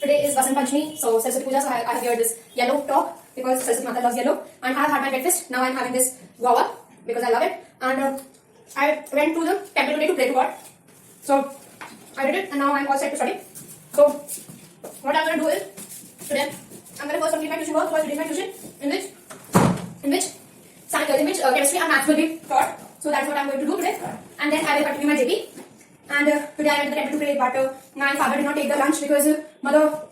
Today is Vasant Panchami, so Saraswati Puja, so I have here this yellow top because Saraswati Mata loves yellow, and I have had my breakfast. Now I am having this guava because I love it, and I went to the temple today to pray to God. So I did it, and now I am all set to study. So what I am going to do is today I am going to first complete my tuition work because today is my tuition in which chemistry and maths will be taught. So that's what I am going to do today, and then I will continue my JP. And today I went to the temple to pray, but my father did not take the lunch because mother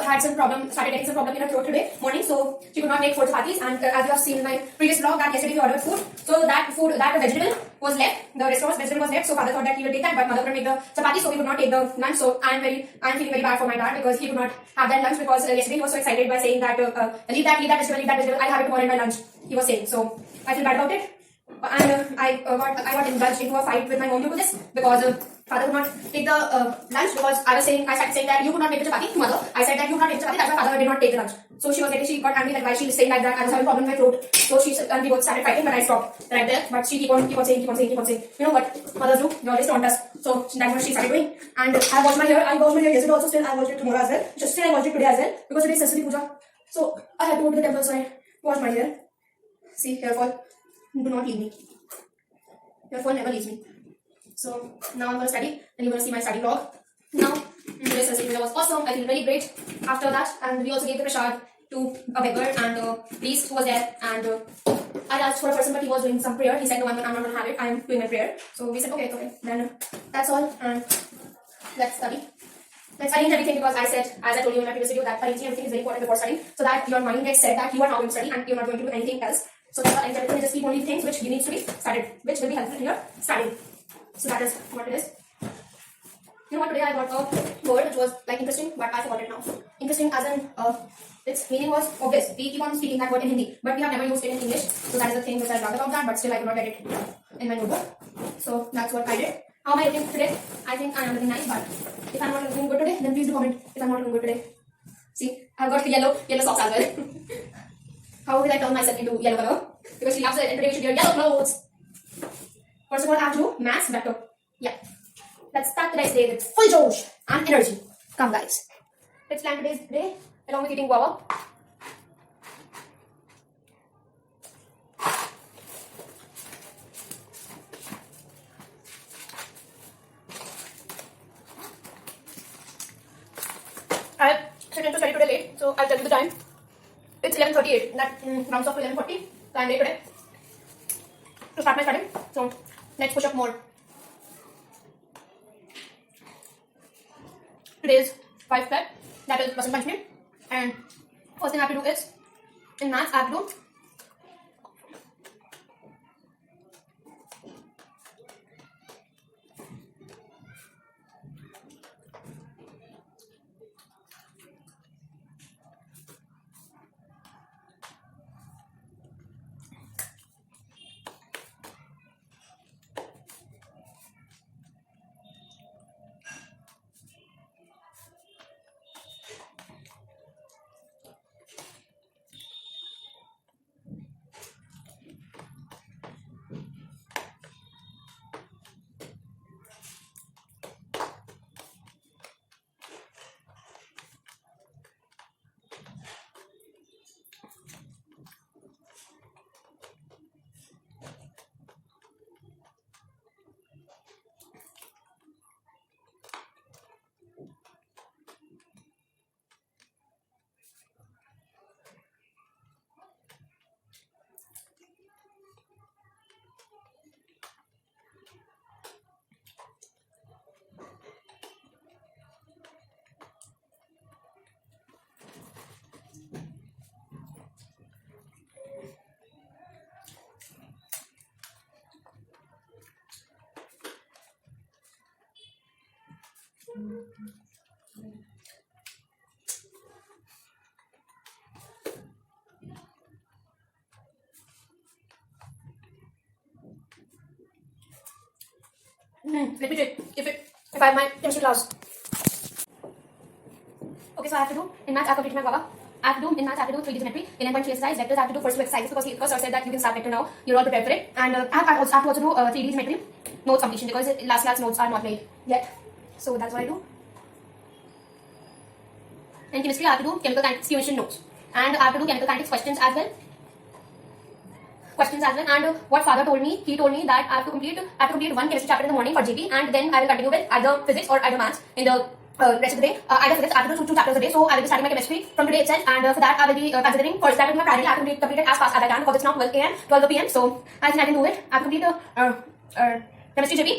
had some problem, started getting some problem in her throat today morning, so she could not make 4 chapatis. And as you have seen in my previous vlog, that yesterday we ordered food, so that vegetable was left, the restaurant's vegetable was left, so father thought that he will take that, but mother couldn't make the chapati, so he could not take the lunch. So I'm feeling very bad for my dad because he could not have that lunch because yesterday he was so excited by saying that leave that vegetable, I'll have it tomorrow in my lunch, he was saying. So I feel bad about it. And I got indulged into a fight with my mom due to this because father could not take the lunch because I started saying that you could not make the chapati to mother. I said that you could not make the chapati, that's why father did not take the lunch. So she got angry that why she was saying like that. I was having a problem with my throat. So we both started fighting, but I stopped right there. But she keep on saying. You know what mothers do? They always taunt us. So that's what she started doing. And I washed my hair yesterday also, still I washed it tomorrow as well. Just still I washed it today as well because today is Saraswati Puja. So I had to go to the temple, so I washed my hair. See, hair fall. Do not leave me. Your phone never leaves me. So now I'm going to study and you're going to see my study vlog. Now, today's Saraswati Puja was awesome. I feel very great after that. And we also gave the prasad to a beggar and priest who was there. And I asked for a person, but he was doing some prayer. He said, no, I'm not going to have it. I'm doing my prayer. So we said, okay. Then that's all. And let's study. Let's arrange everything because I said, as I told you in my previous video, that arranging everything is very important before studying. So that your mind gets set that you are now going to study and you're not going to do anything else. So that's why I just keep only things which needs to be studied, which will be helpful in your studying. So that is what it is. You know what, today I got a word which was like interesting, but I forgot it now. Interesting as in, its meaning was obvious. We keep on speaking that word in Hindi, but we have never used it in English. So that is the thing which I learned about that, but still I could not get it in my notebook. So that's what I did. How am I looking today? I think I am looking nice, but if I'm not looking good today, then please do comment if I'm not looking good today. See, I've got yellow socks as well. How will I turn myself into yellow color? Because she loves it and today we should wear yellow clothes. First of all, I have to do maths vector. Yeah. Let's start today's day with full josh and energy. Come guys. Let's plan today's day along with eating guava. I sit into study today late, so I'll tell you the time. It's 11:38. That rounds off to 11:40. So I'm late today to start my studying. So let's push up more. Today is 5 Feb. That is Vasant Panchami. And first thing I have to do is in maths I have to do let me check if I have my chemistry class. Okay, so I have to do in maths, I have completed my guava. I have to do in maths, I have to do 3D symmetry, 11.3 exercise, vectors. I have to do first 2 exercises because sir said that you can start vector now. You're all prepared for it. And I have to also do 3D symmetry notes completion because last class notes are not made yet. So that's what I do. In chemistry, I have to do chemical kinetics question notes, and I have to do chemical kinetics questions as well. And what father told me, he told me that I have to complete one chemistry chapter in the morning for GP, and then I will continue with either physics or either maths in the rest of the day. Either physics, I have to do two chapters a day, so I will be starting my chemistry from today itself, and for that I will be considering first that will be my priority. I have to complete it as fast as I can because it's now 12 a.m. 12 p.m. So I think I can do it. I have to complete chemistry JP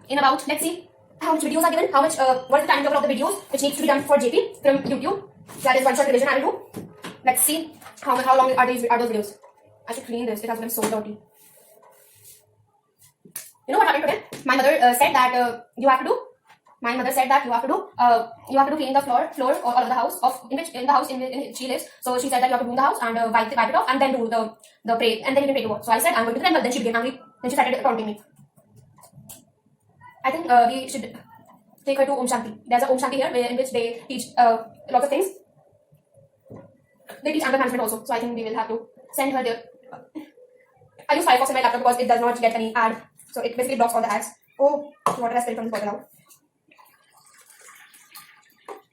in about, let's see how much videos are given, how much what is the time interval of the videos which needs to be done for JP from YouTube. That is one short revision I will do. Let's see how long are those videos. I should clean this. It has been so dirty. You know what happened today? My mother said that you have to do clean the floor all of the house in which she lives. So she said that you have to broom the house and wipe it off and then do the pray, and then you can pray to her. So I said I'm going to them, but then she became angry. Then she started taunting me. I think we should take her to Om Shanti. There's a Om Shanti here in which they teach lots of things. They teach anger management also. So I think we will have to send her there. I use Firefox in my laptop because it does not get any ad. So it basically blocks all the ads. Oh, water has spilled from this bottle out.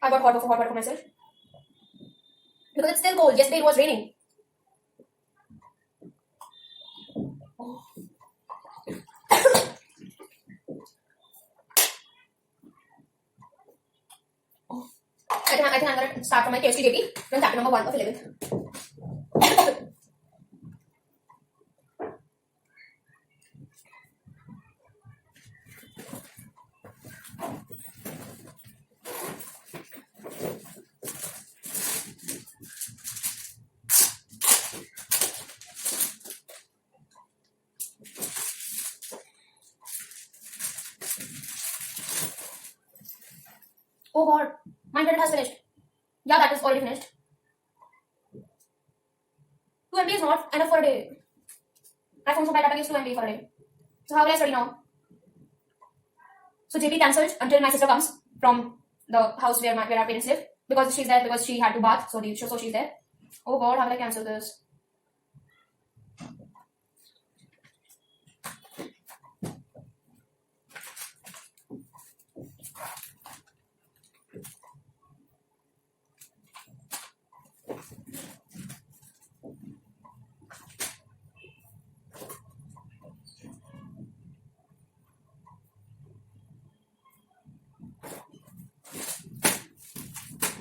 I got hot water for myself. Because it's still cold. Yesterday it was raining. Oh. I think I'm going to start from my chemistry JP from chapter number 1 of 11th. Oh god, my internet has finished. Yeah, that is already finished. 2 MB is not enough for a day. My phone's mobile data gives 2 MB for a day. So how will I study now? So JP cancelled until my sister comes from the house where our parents live, because she's there because she had to bath, so she's there. Oh god, how will I cancel this?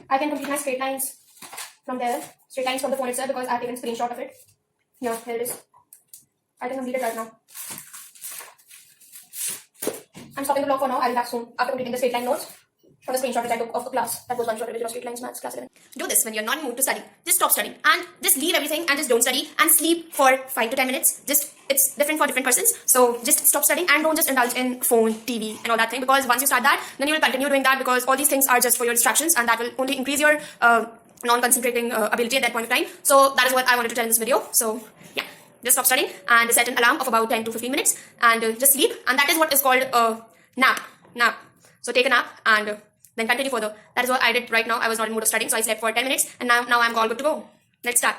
I can complete my straight lines from there, straight lines from the phone itself, because I've taken a screenshot of it. Yeah, here it is. I can complete it right now. I'm stopping the vlog for now. I'll be back soon after completing the straight line notes from the screenshot which I took of the class. That was one short revision of straight lines maths class 11. Do this when you're not in the mood to study. Just stop studying and just leave everything and just don't study and sleep for 5 to 10 minutes. It's different for different persons. So just stop studying and don't just indulge in phone, TV and all that thing, because once you start that, then you will continue doing that, because all these things are just for your distractions and that will only increase your non-concentrating ability at that point of time. So that is what I wanted to tell in this video. So yeah, just stop studying and set an alarm of about 10 to 15 minutes and just sleep, and that is what is called a nap. So take a nap and then continue further. That is what I did right now. I was not in the mood of studying, so I slept for 10 minutes and now I'm all good to go. Let's start.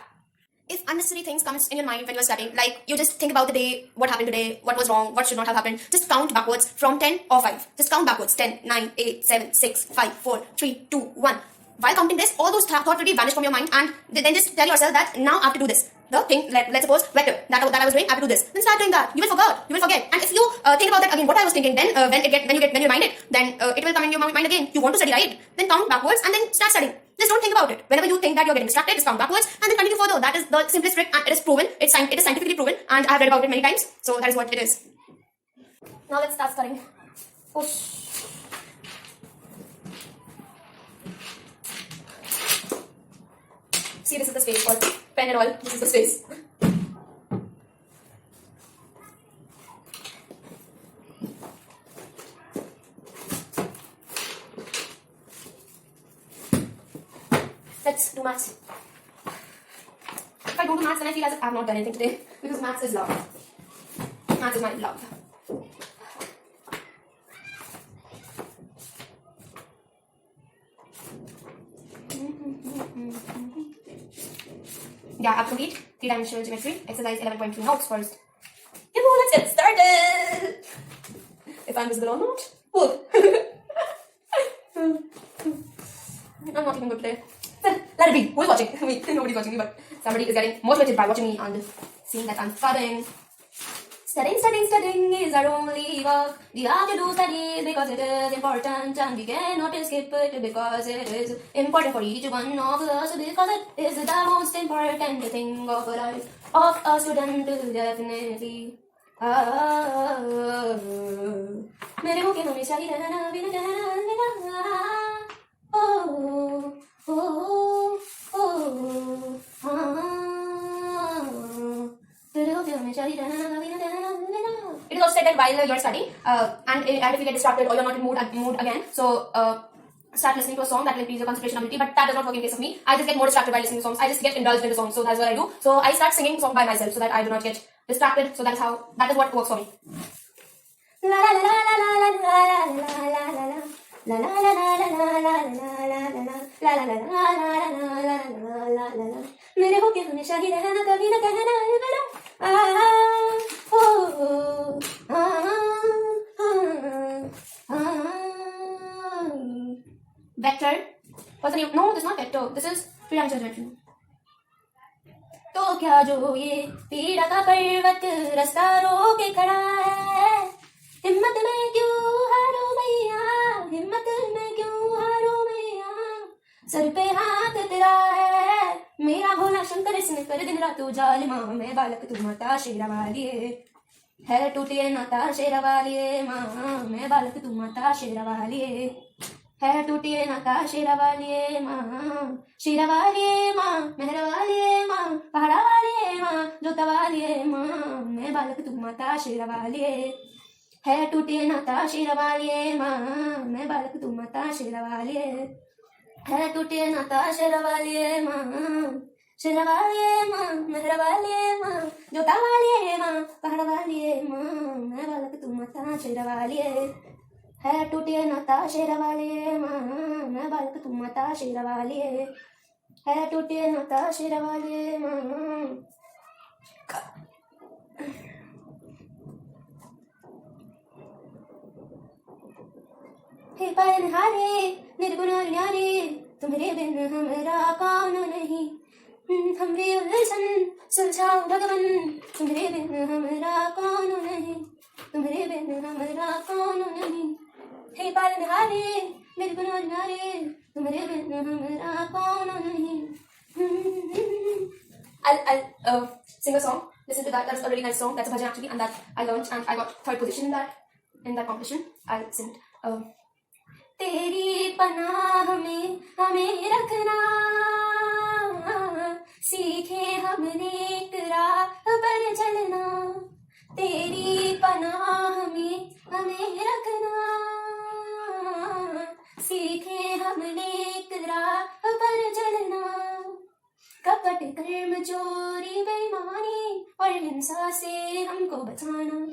If unnecessary things comes in your mind when you're studying, like you just think about the day, what happened today, what was wrong, what should not have happened, just count backwards from 10 or 5. Just count backwards. 10, 9, 8, 7, 6, 5, 4, 3, 2, 1. While counting this, all those thoughts will be vanished from your mind, and then just tell yourself that now I have to do this. The thing, let's suppose vector that I was doing, I have to do this. Then start doing that. You will forget. And if you think about that again, what I was thinking, then when you remind it, then it will come in your mind again. You want to study, right? Then count backwards and then start studying. Just don't think about it. Whenever you think that you're getting distracted, just count backwards and then continue further. That is the simplest trick, and it is proven. It is scientifically proven, and I've read about it many times. So that is what it is. Now let's start studying. Oh. See, this is the space for pen and all. This is the space. Let's do maths. If I don't do maths, then I feel as if I have not done anything today, because maths is love. Maths is my love. Yeah, I have to complete 3-dimensional geometry, exercise 11.2 notes first. Let's get started! If I'm visible or not. Whoa. I'm not even good today. Well, let it be. Who is watching? Me. Nobody's watching me, but somebody is getting motivated by watching me and seeing that I'm studying. Studying is our only work. We have to do studies because it is important, and we cannot skip it because it is important for each one of us, because it is the most important thing of life of a student, definitely. मेरे होके हमेशा ही रहना, बिना कहना अलविदा. It is also said that while you're studying, and if you get distracted or you're not in mood again, so start listening to a song that will increase your concentration ability. But that does not work in case of me. I just get more distracted by listening to songs. I just get indulged into songs. So that's what I do. So I start singing song by myself so that I do not get distracted. So that is what works for me. La la la la la la la la la la la. La la la la la la la la la la la la. मेरे होके हमेशा ही रहना, कभी ना कहना अलविदा. Vector. What's the name? No, this is not vector. This is three-dimensional. तो क्या जो ये पीड़ा का पर्वत रास्ता रोके खड़ा है, हिम्मत में क्यों हारो मैया, हिम्मत में क्यों हारो मैया, सर पे हाथ तेरा है मेरा भोला शंकर, इसने कर दिन रात जालिमा, मैं बालक तू माता शेरा वाली है टूटे नाता शेरा वाली माँ, मैं बालक तू माता शेरा वाली है टूटे नाता शेरा वाली माँ, शेरा वाली माँ, मेहरा वाली माँ, पहाड़ा वाली माँ, जोता वाली माँ, मैं बालक तू माता शेरा वाली है टूटे नाता शेरा वाली माँ, मैं बालक तू माता शेरा वाली है टूटे नाता शेरा वाली माँ, शेरा वाली माँ, मेहरा वाली माँ, जोता वाली माँ, पहाड़ा वाली माँ, मैं बालक तू माता शेरा वाली है टूटे नाता शेरा वाली माँ, मैं बालक तू माता शेरा वाली है टूटे नाता शेरा वाली माँ. हे पालनहारे निर्गुण और न्यारे, तुम्हारे बिन हमरा कौन नहीं, हमरे उलझन सुलझाओ भगवन, तुम्हारे बिन हमरा कौन नहीं, तुम्हारे बिन हमरा कौन नहीं. हे पालनहारे निर्गुण और न्यारे, तुम्हारे बिन हमरा कौन नहीं. I'll sing a song. Listen to that. That's a really nice song. That's a bhajan actually, and that I learned, and I got third position in that competition. I'll sing it. तेरी पनाह में हमें रखना, सीखे हमने एक राह पर चलना, तेरी पनाह में हमें रखना, सीखे हमने एक राह पर चलना, कपट कर्म चोरी बेईमानी और हिंसा से हमको बचाना,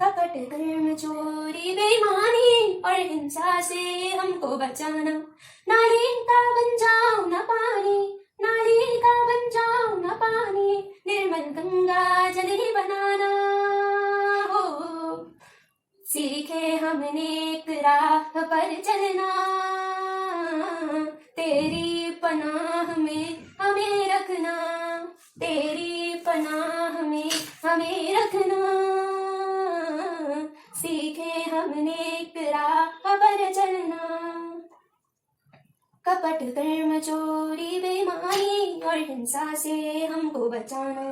कपट कर्म चोरी बेईमानी और हिंसा से हमको बचाना, नाली का बन जाओ न पानी, नाली का बन जाओ न पानी, निर्मल गंगा जल ही बनाना हो, सीखे हमने एक राह पर चलना, तेरी पनाह में हमें रखना, तेरी पनाह में हमें रखना, सीखे हमने एक राह पर चलना, कपट कर्म चोरी बेईमानी और हिंसा से हमको बचाना,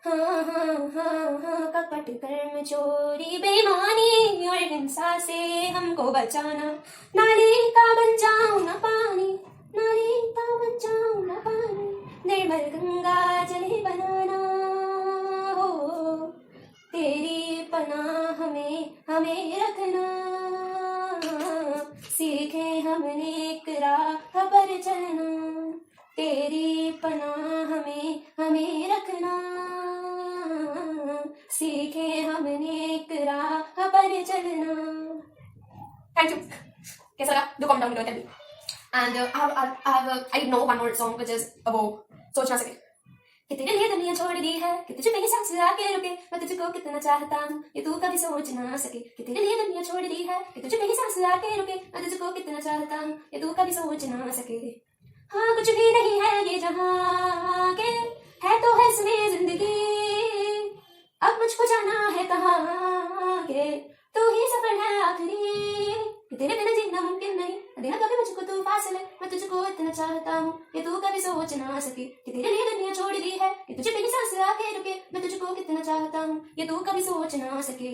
हाँ हाँ हाँ हाँ, कपट कर्म चोरी बेईमानी और हिंसा से हमको बचाना, नाली का बन जाओ न पानी, नाली का बन जाओ न पानी, निर्मल गंगा जल ही बनाना हो, तेरी पनाह में हमें रखना, सीखे हमने एक राह पर चलना, तेरी पनाह में हमें रखना, सीखे हमने एक राह पर चलना. Thank you. कैसा लगा? Do comment down below and tell me. And I know one more song which is वो सोच ना सके. कि तेरे लिए दुनिया छोड़ दी है, कि तुझे मेरे सांस आके रुके, मैं तुझको कितना चाहता हूँ ये तू कभी सोच ना सके। कि तेरे लिए दुनिया छोड़ दी है, कि तुझे मेरी सांस आके रुके, मैं तुझको कितना चाहता हूँ ये तू कभी सोच ना सके। हाँ कुछ भी नहीं है ये जहाँ के, है तो है इसमें जिंदगी, अब मुझको जाना है कहाँ के, तू ही सफर है आखिरी। तेरे बिना जीना मुमकिन नहीं, देना कभी मुझको तू फासले, मैं तुझको इतना चाहता हूँ ये तू कभी सोच ना सके। कि तेरे लिए दुनिया छोड़ दी है, कि तुझे मेरी सांस आके रुके, मैं तुझको कितना चाहता हूँ ये तू कभी सोच ना सके।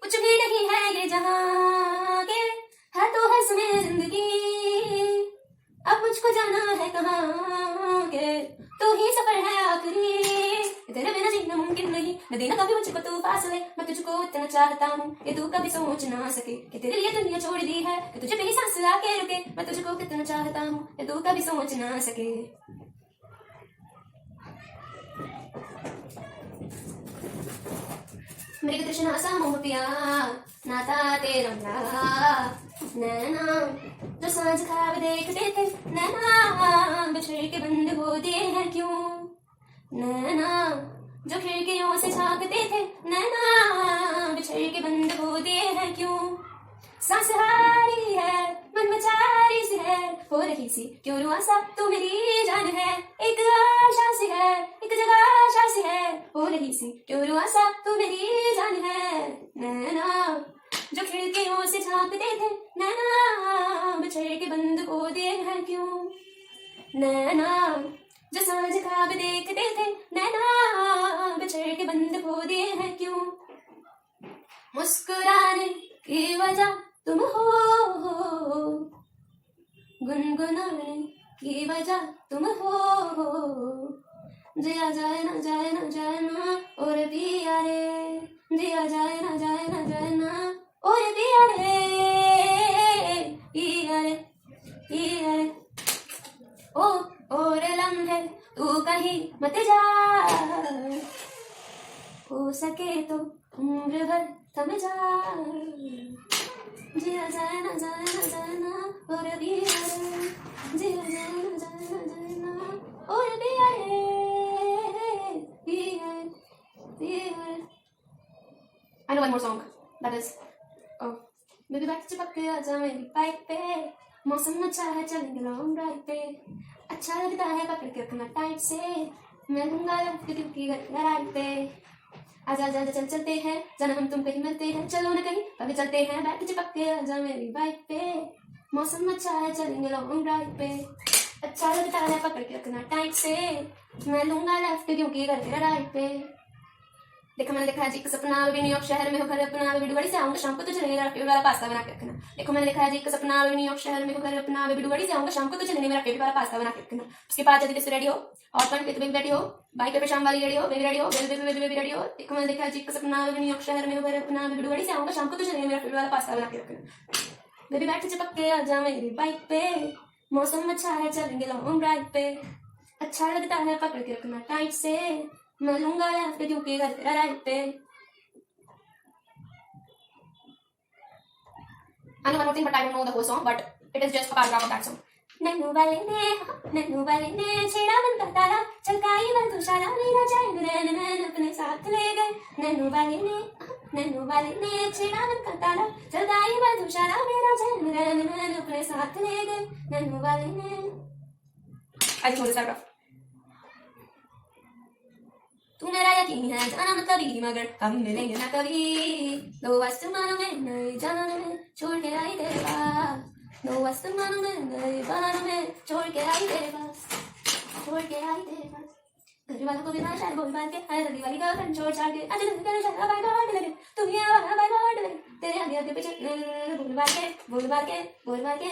कुछ भी नहीं है ये जहाँ के, है तो है इसमें जिंदगी, अब मुझको जाना है कहाँ के, तू ही सफर है आखिरी। तेरे बिना जीना मुमकिन नहीं, न देना कभी मुझको तू फासले, मैं तुझको इतना चाहता हूँ ये तू कभी सोच ना सके। कि तेरे लिए दुनिया छोड़ दी है, कि तुझे मेरी सांस आके रुके, मैं तुझको कितना चाहता हूँ ये तू कभी सोच ना सके। मृग तृष्णा सा मोह पिया, नाता तेरा नैना जो सांझ ख्वाब देखते थे, नैना बिछड़ के बंद हो दिए हैं क्यों। नैना जो खिड़कियों से झांकते थे, नैना बिछड़ के बंद हो दिए हैं क्यों। सांस हारी है मन मचारी सी है, हो रही सी क्यों रुआसा तू मेरी जान है, एक आशा सी है एक जगह आशा सी है, हो रही सी क्यों रुआसा तू मेरी जान है। नैना जो खिड़कियों से झांकते थे, नैना बिछड़ के बंद हो दिए हैं क्यों। नैना जो सांझ ख्वाब देखते थे, नैना बिछड़ के बंद हो दिए हैं क्यों। मुस्कुराने की वजह तुम हो, गुनगुनाने की वजह तुम हो, जिया जाए ना और पिया रे, जिया जाए ना और पिया रे ओ और लम्हे तू कहीं मत जा, हो सके तो उम्र भर थम जा, जिया जाए ना और पिया रे, जिया जाए ना और पिया रे, पिया। I know one more song that is baby बैठ चिपक के आजा मेरी बाइक पे, मौसम अच्छा है चलेंगे लॉन्ग ड्राइव पे, अच्छा लगता है पकड़ के रखना टाइट से, मैं लूंगा क्योंकि घर के राइड पे। आजा आजा चल चलते हैं, जाना हम तुम कहीं मिलते हैं, चलो ना कहीं कभी चलते हैं, बैठ चिपक के आजा मेरी बाइक पे, मौसम अच्छा है चलेंगे लॉन्ग ड्राइव पे, अच्छा लगता है पकड़ के रखना टाइट से, मैं लूंगा लेफ्ट क्योंकि घर के राइड पे। देखो मैंने देखा है जी एक सपना, अभी न्यूयॉर्क शहर में हो घर अपना, अभी डुबड़ी से आऊंगा शाम को तो चलेंगे मेरा फेवरेट वाला पास्ता बना के रखना। देखो मैंने देखा है जी एक सपना, अभी न्यूयॉर्क शहर में हो घर अपना, अभी डुबड़ी से आऊंगा शाम को तो चलेंगे मेरा फेवरेट वाला पास्ता बना के रखना। उसके बाद जल्दी से रेडी हो, और पन बेबी रेडी हो, बाइक पे शाम वाली रेडी हो, बेबी रेडी हो, बेबी रेडी हो। देखो मैंने देखा है जी एक सपना, अभी न्यूयॉर्क शहर में हो घर अपना, अभी डुबड़ी से आऊंगा शाम को तो चलेंगे मेरा फेवरेट वाला पास्ता बना के रखना। बेबी बैठ चिपक के आजा मेरी बाइक पे, मौसम अच्छा है चलेंगे लॉन्ग ड्राइव पे, अच्छा लगता है पकड़ के रखना टाइट से, मैं लूंगा लेफ्ट क्योंकि घर तेरा राइट पे। I know one more thing, but I don't know the whole song, but it is just a paragraph of that song. Nannu वाले ने छेड़ा मन का ताला, चलकाई मधुशाला, मेरा चैन नैन अपने साथ ले गए। नन्नू वाले ने छेड़ा मन का ताला, चलकाई मधुशाला, मेरा चैन नैन अपने साथ ले गए। नन्नू वाले ने I just know this paragraph. तू मेरा यकीन है जाना मत कभी, मगर हम मिलेंगे ना कभी, दो आसमानों में नए जाना में छोड़ के आई तेरे पास, दो आसमानों में नए बानों में छोड़ के आई तेरे पास, छोड़ के आई तेरे पास। घर वालों को भी ना शायद बोल बात के, अरे दिल्ली वाली गर्लफ्रेंड छोड़ छाड़ के, आज दिन तेरे शायद बाय बाय लगे, तू ही आवारा बाय बाय लगे, तेरे आगे आगे पीछे बोल बात के,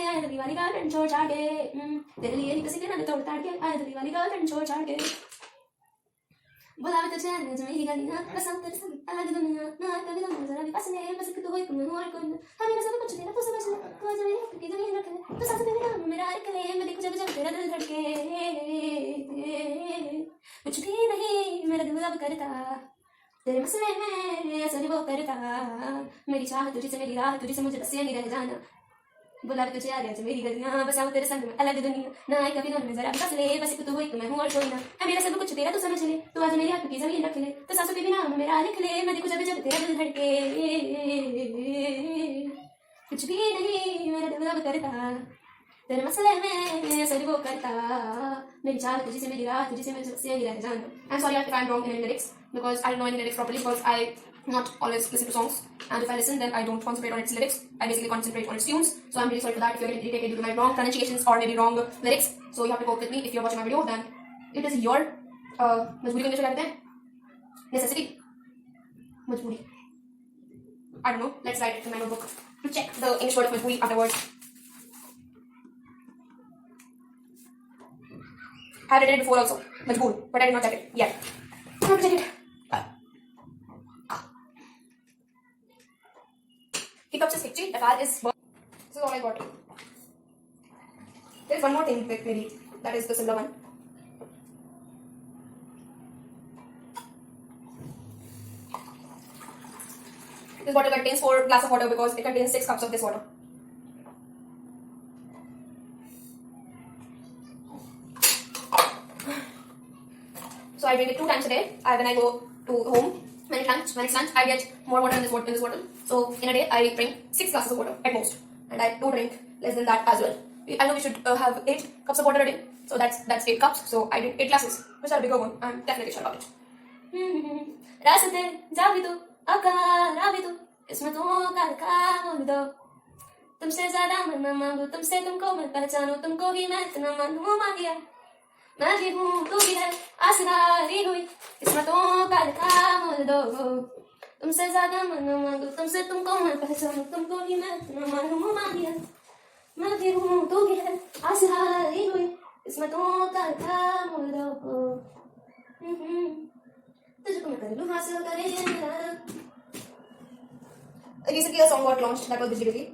अरे दिल्ली वाली गर्लफ्रेंड छोड़ छाड़ के, तेरे लिए ही किसी के ना तोड़ ताड़ के, अरे दिल्ली वाली गर्लफ्रेंड छोड़ छाड़ के। बुलावे तुझे आज मेरी गलियां, बसंत तेरे संग अलग दुनिया, ना कभी ना जरा भी पास नहीं, बस कि तू एक मैं और कोई ना, हमें सब कुछ तेरा तो समझ ले, तू आज मेरी की जमीन रख ले, तू साथ मेरे नाम मेरा एक ले, मैं देखूं जब जब तेरा दिल धड़के, कुछ भी नहीं मेरा दिल अब करता, तेरे मसले में असर वो करता, मेरी चाह तुझे से मेरी राह तुझे से मुझे बस ये नहीं रह जाना, बुला तुझे आ गया मेरी गलियां बसाऊं तेरे संग में अलग दुनिया ना आए कभी ना मैं जरा बस ले बस तू एक मैं हूं और कोई ना है मेरा सब कुछ तेरा तू समझ ले तू आज मेरी हाथ की जमीन रख ले तो सांसों पे भी नाम मेरा लिख ले मैं देखूं जब जब तेरा दिल धड़के कुछ भी नहीं मेरा दिल अब करता तेरे मसले में सर वो करता मेरी चाह तुझी से मेरी राह तुझी से मेरी सबसे यही रह जान I'm sorry if I'm wrong in any lyrics because I don't know any lyrics properly because I not always listen to songs, and if I listen then I don't concentrate on its lyrics. I basically concentrate on its tunes. So I'm really sorry for that if you're getting irritated due to my wrong pronunciations or maybe wrong lyrics. So you have to cope with me if you're watching my video. Then it is your मजबूरी को English में कहते हैं necessity, मजबूरी. I don't know. Let's write it in my notebook to check the English word of मजबूरी afterwards. I have written it before also, मजबूर, but I did not check it yet. I have to check it. Keep up just sketchy. FR is. This is all I got. There is one more thing, maybe that is the similar one. This bottle contains 4 glasses of water because it contains 6 cups of this water. So I drink it 2 times a day. When I go to home, when it's lunch, I get more water in this bottle. So in a day, I drink 6 glasses of water at most, and I do drink less than that as well. I know we should have 8 cups of water a day, so that's 8 cups. So I drink 8 glasses, which are a bigger one. I'm definitely sure about it. रास्ते जा भी तो आका भी तो इसमें तो बोल दो तुमसे ज्यादा मैं न मांगू तुमसे तुमको मैं पहचानू तुमको ही मैं इतना मानू मांगिया मैं भी हूँ तू भी है आसरारी हुई किस्मतों का लिखा मोल दो तुमसे ज्यादा मैं न मांगू तुमसे तुमको मैं पहचानू तुमको ही मैं इतना मानू मांगिया मैं भी हूँ तू भी है आसरारी हुई किस्मतों का लिखा मोल दो तुझको मैं कर लूँ हासिल करे Recently a song got launched that was Bijli Bijli.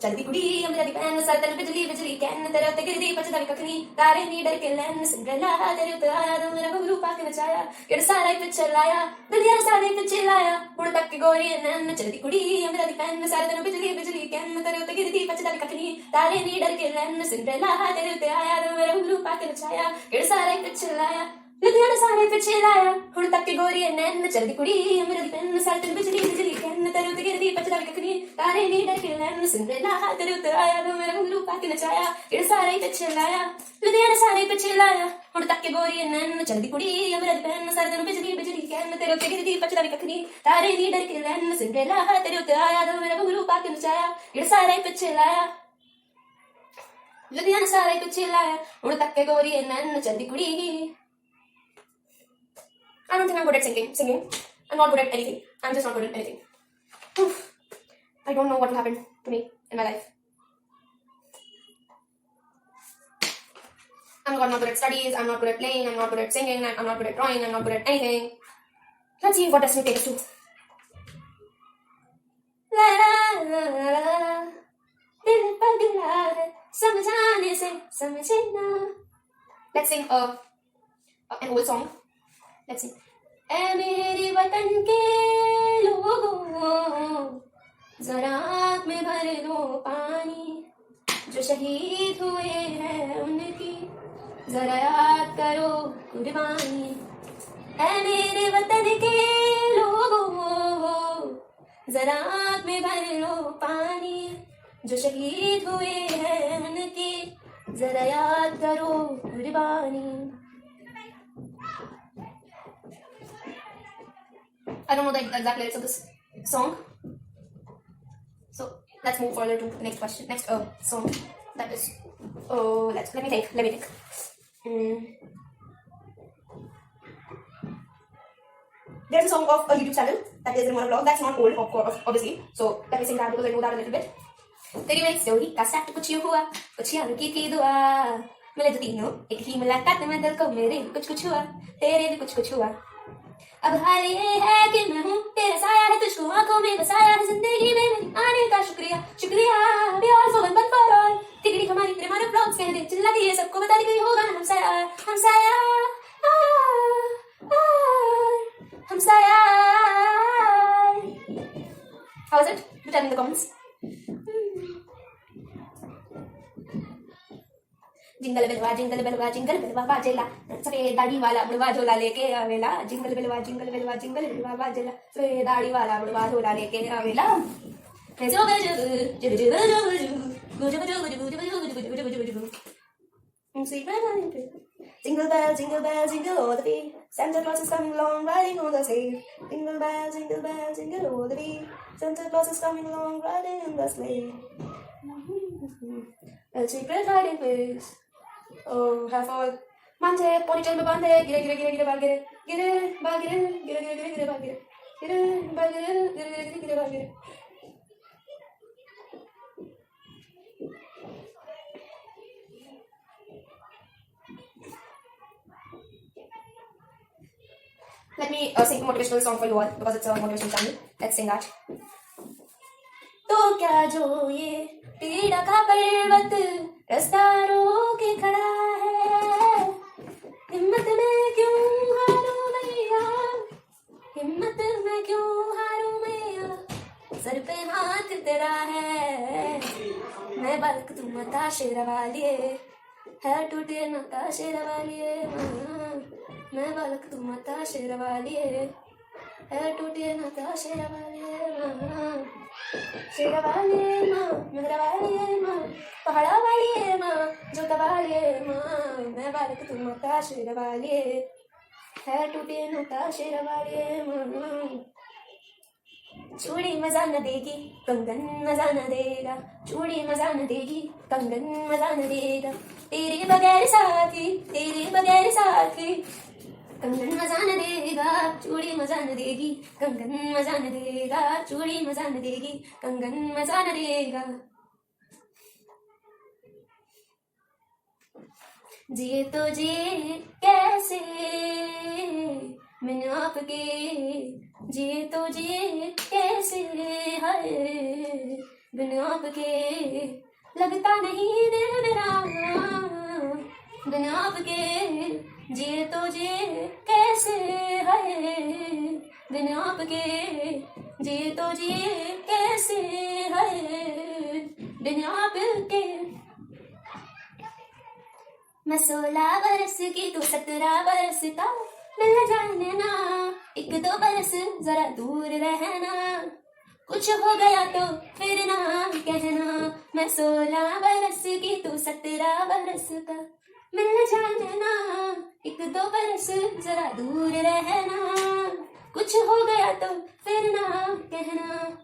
चलती कुड़ी मेरा दीपन सरतन बिजली बिजली कैन तेरे उत्ते गिरदी पचदा कखनी तारे नी डर के लैन सिंड्रेला तेरे उत्ते आया तो मेरा घुंघरू पाके नचाया केड़ सारा पिछे लाया दुनिया सारे पिछे लाया हुण तक गोरी नैन चलती कुड़ी मेरा दीपन सरतन बिजली बिजली कैन तेरे उत्ते गिरदी पचदा कखनी तारे नी डर के लैन सिंड्रेला तेरे उत्ते आया तो मेरा घुंघरू पाके नचाया केड़ सारा पिछे लाया लुधियाना सारे पिछे लाया हुण तक गोरी नैन चलती कुड़ी मेरा दीपन सरतन बिजली बिजली कैन तेरे उत्ते गिरदी पचदा कखनी तारे नी डर के लैन सिंड्रेला तेरे उत्ते आया तो मेरा घुंघरू पाके नचाया केड़ सारे पिछे लाया लुधियाना सारे पिछे लाया हुण तक गोरी नैन चलती कुड़ी मेरा दीपन सरतन बिजली बिजली कैन तेरे उत्ते गिरदी पचदा कखनी तारे नी डर के लैन सिंड्रेला तेरे उत्ते आया तो मेरा घुंघरू पाके नचाया केड़ सारे पिछे लाया लुधियाना सारे पिछे लाया हुण तक गोरी नैन चलती कुड़ी. I don't think I'm good at singing. I'm not good at anything. I'm just not good at anything. Oof. I don't know what will happen to me in my life. I'm not good at studies. I'm not good at playing. I'm not good at singing. I'm not good at drawing. I'm not good at anything. Let's see what destiny takes us to. La la la la la. Dil pagla hai, samjhane se samjhe na. Let's sing an old song. Let's see. ऐ मेरे वतन के लोगों जरा आँख में भर दो पानी जो शहीद हुए हैं उनकी जरा याद करो कुर्बानी ऐ मेरे वतन के लोगों जरा आँख में भर लो पानी जो शहीद हुए हैं उनकी जरा याद करो कुर्बानी. I don't know the exact lyrics of this song. So let's move further to the next question. Next song. That is. Oh, let me think. There's a song of a YouTube channel that is in one vlog. That's not old, of course, obviously. So let me sing that because I know that a little bit. तेरी मेरी story का start कुछ यूं हुआ कुछ यारों की थी दुआ मिले तो तीनों एक ही मुलाकात में दिल को मेरे भी कुछ हुआ तेरे भी कुछ हुआ अब हाल ये है कि मैं हूँ तेरा साया है तुझको आंखों में बसाया है जिंदगी में मेरी आने का शुक्रिया शुक्रिया be all for one but for all तिगड़ी हमारी तेरे मारे ब्लॉग्स कह दे चिल्ला के ये सबको बता दे कि होगा ना हमसाया how is it? Do tell me in the comments. Jingle Belwa बाजेला सफेद दाढ़ी वाला बुढ़वा झोला लेके आवेला जिंगल बेलवा बाजेला सफेद दाढ़ी वाला बुढ़वा झोला लेके आवेला Jingle bell, jingle all the way. Santa Claus is coming along, riding on the sleigh. Jingle bell, jingle all the way. Santa Claus is coming along, riding in the sleigh. A secret hiding place. Oh, have all. Mante, ponytail me bande, get bag, get. Let me sing a motivational song for you all because it's a motivational channel. Let's sing that. तो क्या जो ये पीड़ा का पर्वत रास्ता रोके खड़ा है हिम्मत में क्यों हारूं मैया हिम्मत में क्यों हारूं मैया सर पे हाथ तेरा है मैं बालक तुम मता शेरवालिए है टूटे नता शेरवालिए मैं बालक तुम मता शेरवालिए है टूटे नता शेरवालिए शेरवालिए माँ मेहरवालिए माँ पहाड़ा वालिए माँ जोता वालिए माँ मैं बालक तुम मता शेरवालिए है टूटे नता शेरवालिए माँ चूड़ी मजा न देगी कंगन मजा न देगा चूड़ी मजा न देगी कंगन मजा न देगा तेरे बगैर साथी कंगन मजा न देगा चूड़ी मजा न देगी कंगन मजा न देगा चूड़ी मजा न देगी कंगन मजा न देगा जिए तो जिए कैसे मैंने आपके जिए तो जिए कैसे है बिन आपके लगता नहीं दिल मेरा बिन आपके जिए तो जिए कैसे है बिन आपके जिए तो जिए कैसे है बिन आपके मैं 16 बरस की तू 17 बरस का मिल जाने ना 1-2 बरस जरा दूर रहना कुछ हो गया तो फिर ना कहना मैं 16 बरस की तू 17 बरस का मिल जाने ना 1-2 बरस जरा दूर रहना कुछ हो गया तो फिर ना कहना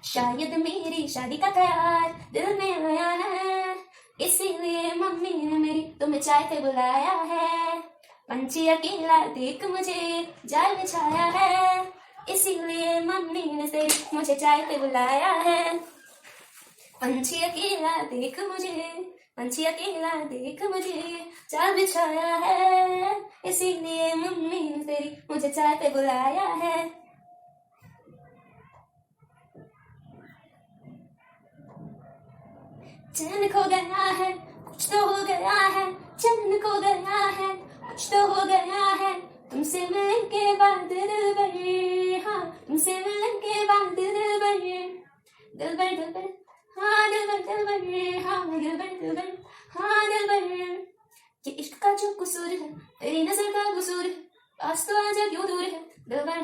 शायद मेरी शादी का ख्याल दिल में आया है इसीलिए मम्मी ने मेरी तुम्हें चाय पे बुलाया है पंछी अकेला देख मुझे जाल बिछाया है इसीलिए मम्मी ने से मुझे चाय पे बुलाया है पंछी अकेला देख मुझे जाल बिछाया है इसीलिए मम्मी ने तेरी मुझे चाय पे बुलाया है चैन खो गया है कुछ तो हो गया है चैन खो गया है कुछ तो हो गया है तुमसे मिलने के बाद दिलबर हाँ तुमसे मिलने के बाद दिलबर हाँ दिलबर हाँ दिलबर ये इश्क का जो कसूर है तेरी नजर का कसूर है पास तो आजा क्यों दूर है दिलबर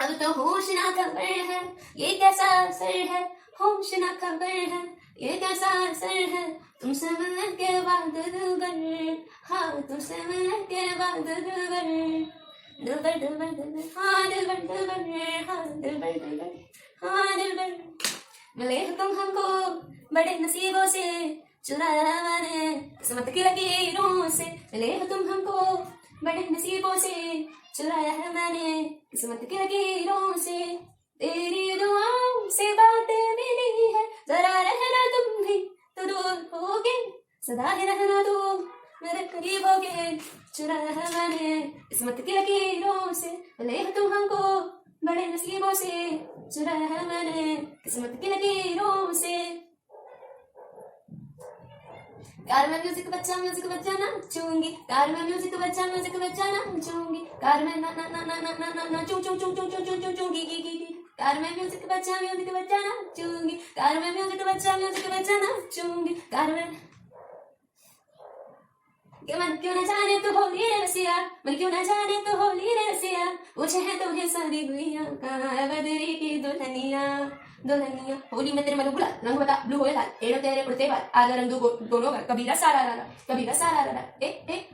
अब तो होश ना खबर है ये कैसा असर है होश ना खबर है ये कैसा असर है तुमसे मिलने के बाद दिलबर हाँ तुमसे मिलने के बाद दिलबर हाँ दिलबर हाँ दिलबर मिले हो तुम हमको बड़े नसीबों से चुराया मैंने किस्मत की लकीरों से मिले हो तुम हमको बड़े नसीबों से चुराया है मैंने किस्मत की लकीरों से तेरी दुआओं से बातें मिली है जरा रहना तुम भी तो दूर होगे सदा ही रहना तुम मेरे करीब होगे चुराया है मैंने किस्मत की लकीरों से मिले हो तुम हमको बड़े नसीबों से चुराया है मैंने किस्मत की लकीरों से कार में म्यूजिक बच्चा नाचूंगी कार में म्यूजिक बच्चा नाचूंगी कार में ना चूंगी कार में म्यूजिक बच्चा नाचूंगी कार में म्यूजिक बच्चा नाचूंगी कार में कि मन क्यों न जाने तू होली रे रसिया, मन क्यों न जाने तू होली रे रसिया, पूछे है तुम्हें सारी गुइया कहाँ है बदरी की दुल्हनिया दुल्हनिया। होली में तेरे मन गुलाल रंग बता ब्लू हो लाल, एड़ो तेरे पुरते बाल आधा रंग दोनों का कबीरा सारा रारा कबीरा सारा रारा। ए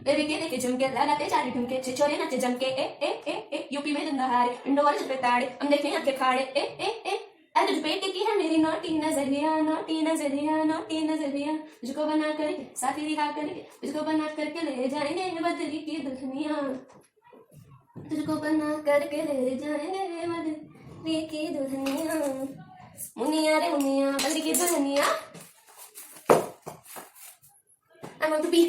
बेबी के देखे झुमके लगाते चारी ठुमके छिछोरे नाचे जमके ए यूपी में धंधारे इंडो वाले पे ताड़े हम देखे यहाँ के खाड़े ए तुझ बेटे की है मेरी नोटी नजरिया नोटी नजरिया नोटी नजरिया, तुझको बना करके साथी रिहा करके तुझको बना करके ले जाएंगे बदरी की दुल्हनिया, तुझको बना करके ले जाएंगे बदरी की दुल्हनिया। मुनिया रे मुनिया बदरी की Dulhania. I'm going to be